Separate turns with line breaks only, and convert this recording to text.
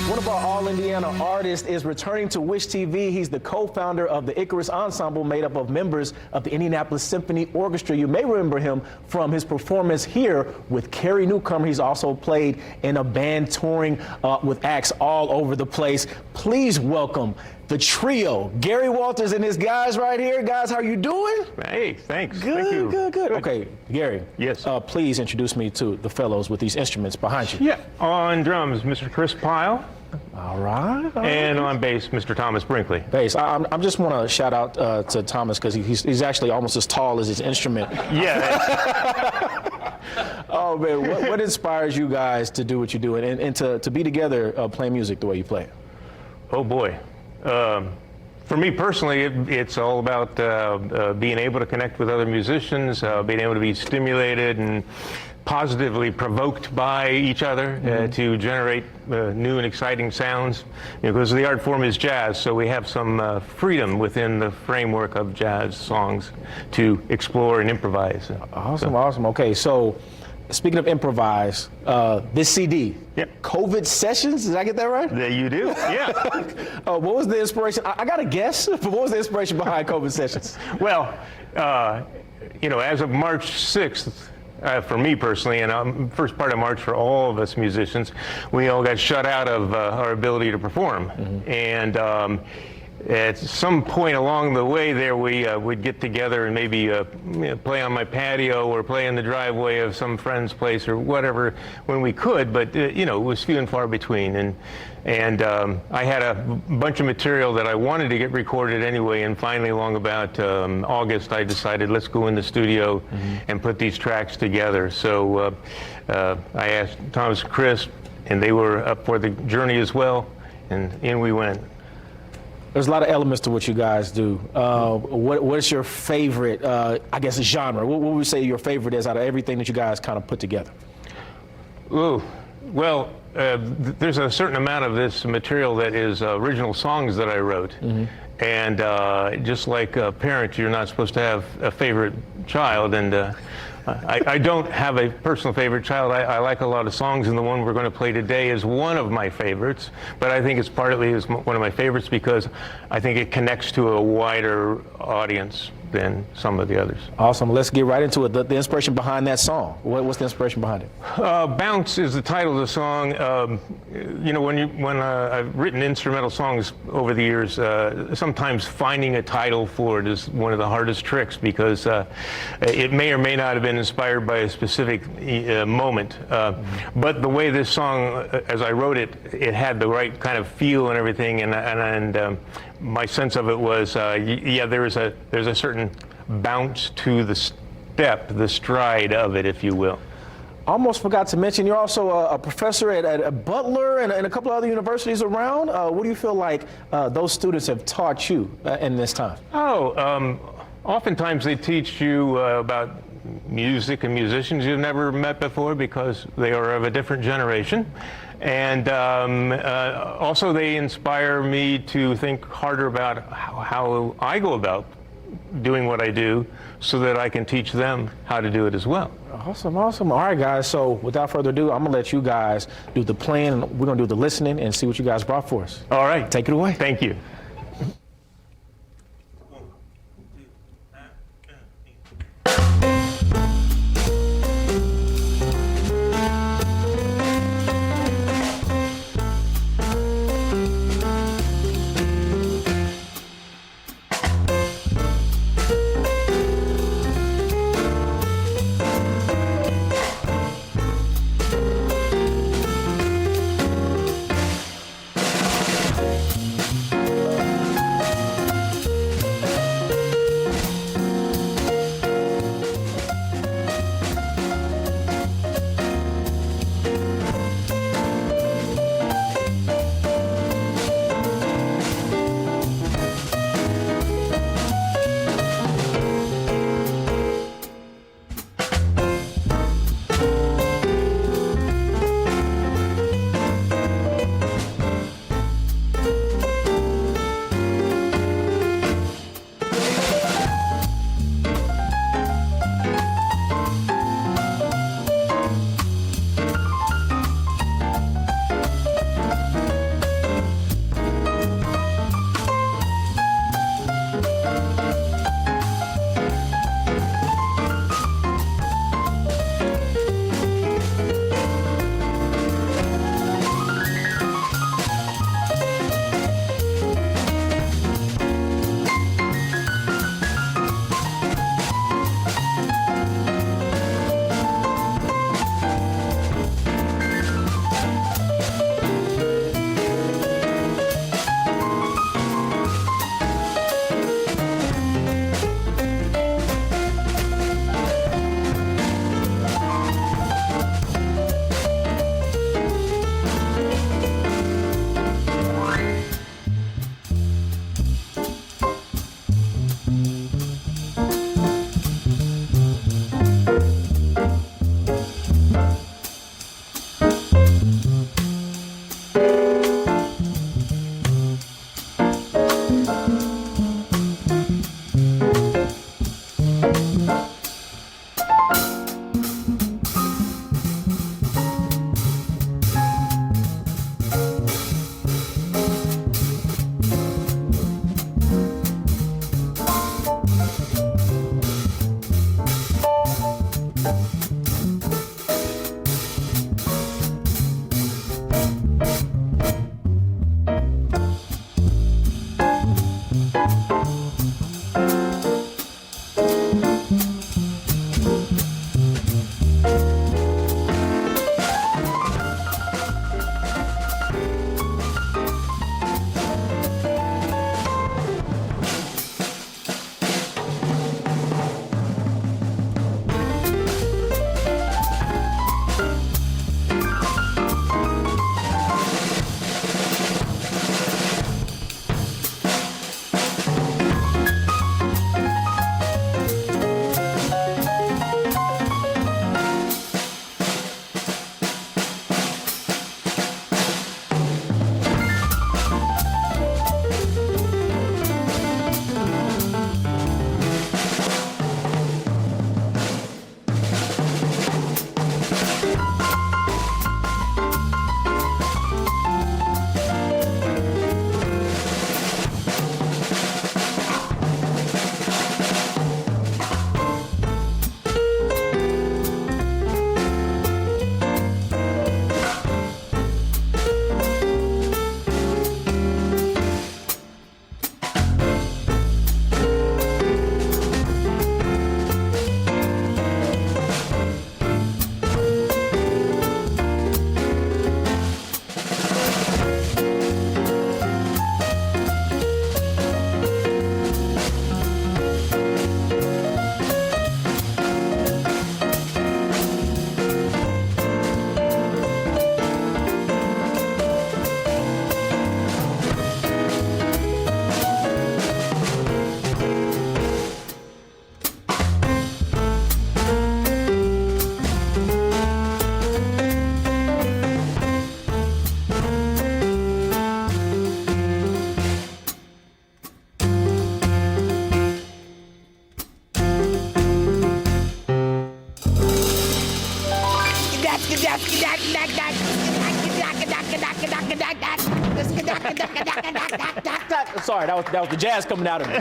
One of our All-Indiana artists is returning to Wish TV. He's the co-founder of the Icarus Ensemble, made up of members of the Indianapolis Symphony Orchestra. You may remember him from his performance here with Carrie Newcomer. He's also played in a band touring with acts all over the place. Please welcome the trio, Gary Walters and his guys right here. Guys, how are you doing?
Hey, thanks.
Good,
Thank you.
good. Okay, Gary.
Yes.
Please introduce me to the fellows with these instruments behind you.
Yeah, on drums, Mr. Chris Pyle.
All right.
And on bass, Mr. Thomas Brinkley.
Bass. I just want to shout out to Thomas because he's actually almost as tall as his instrument.
Yeah.
Oh man, what inspires you guys to do what you do and to be together playing music the way you play it?
Oh boy. For me personally, it's all about being able to connect with other musicians, being able to be stimulated and positively provoked by each other to generate new and exciting sounds. Because the art form is jazz, so we have some freedom within the framework of jazz songs to explore and improvise.
Awesome. Okay, so speaking of improvise, this CD,
Yep.
COVID Sessions, did I get that right?
There you do, yeah.
What was the inspiration? I got a guess, but what was the inspiration behind COVID Sessions?
Well, as of March 6th, for me personally, and first part of March for all of us musicians, we all got shut out of our ability to perform. And at some point along the way there, we would get together and maybe play on my patio or play in the driveway of some friend's place or whatever when we could, but it was few and far between. And I had a bunch of material that I wanted to get recorded anyway, and finally along about August I decided let's go in the studio and put these tracks together. So I asked Thomas and Chris, and they were up for the journey as well, and in we went.
There's a lot of elements to what you guys do. What is your favorite, genre? What would you say your favorite is out of everything that you guys kind of put together?
Ooh, well, there's a certain amount of this material that is original songs that I wrote. And just like a parent, you're not supposed to have a favorite child. And I don't have a personal favorite child. I like a lot of songs, and the one we're going to play today is one of my favorites. But I think it's partly one of my favorites because I think it connects to a wider audience than some of the others.
Awesome. Let's get right into it. The inspiration behind that song. What's the inspiration behind it?
Bounce is the title of the song. When I've written instrumental songs over the years, sometimes finding a title for it is one of the hardest tricks because it may or may not have been inspired by a specific moment. But the way this song, as I wrote it, it had the right kind of feel and everything, and my sense of it was, there's a certain bounce to the step, the stride of it, if you will.
Almost forgot to mention, you're also a professor at Butler and a couple of other universities around. What do you feel like those students have taught you in this time?
Oftentimes they teach you about music and musicians you've never met before because they are of a different generation. And also they inspire me to think harder about how I go about doing what I do so that I can teach them how to do it as well.
Awesome. All right, guys. So without further ado, I'm going to let you guys do the playing. We're going to do the listening and see what you guys brought for us.
All right.
Take it away.
Thank you.
Sorry, that was the jazz coming out of me.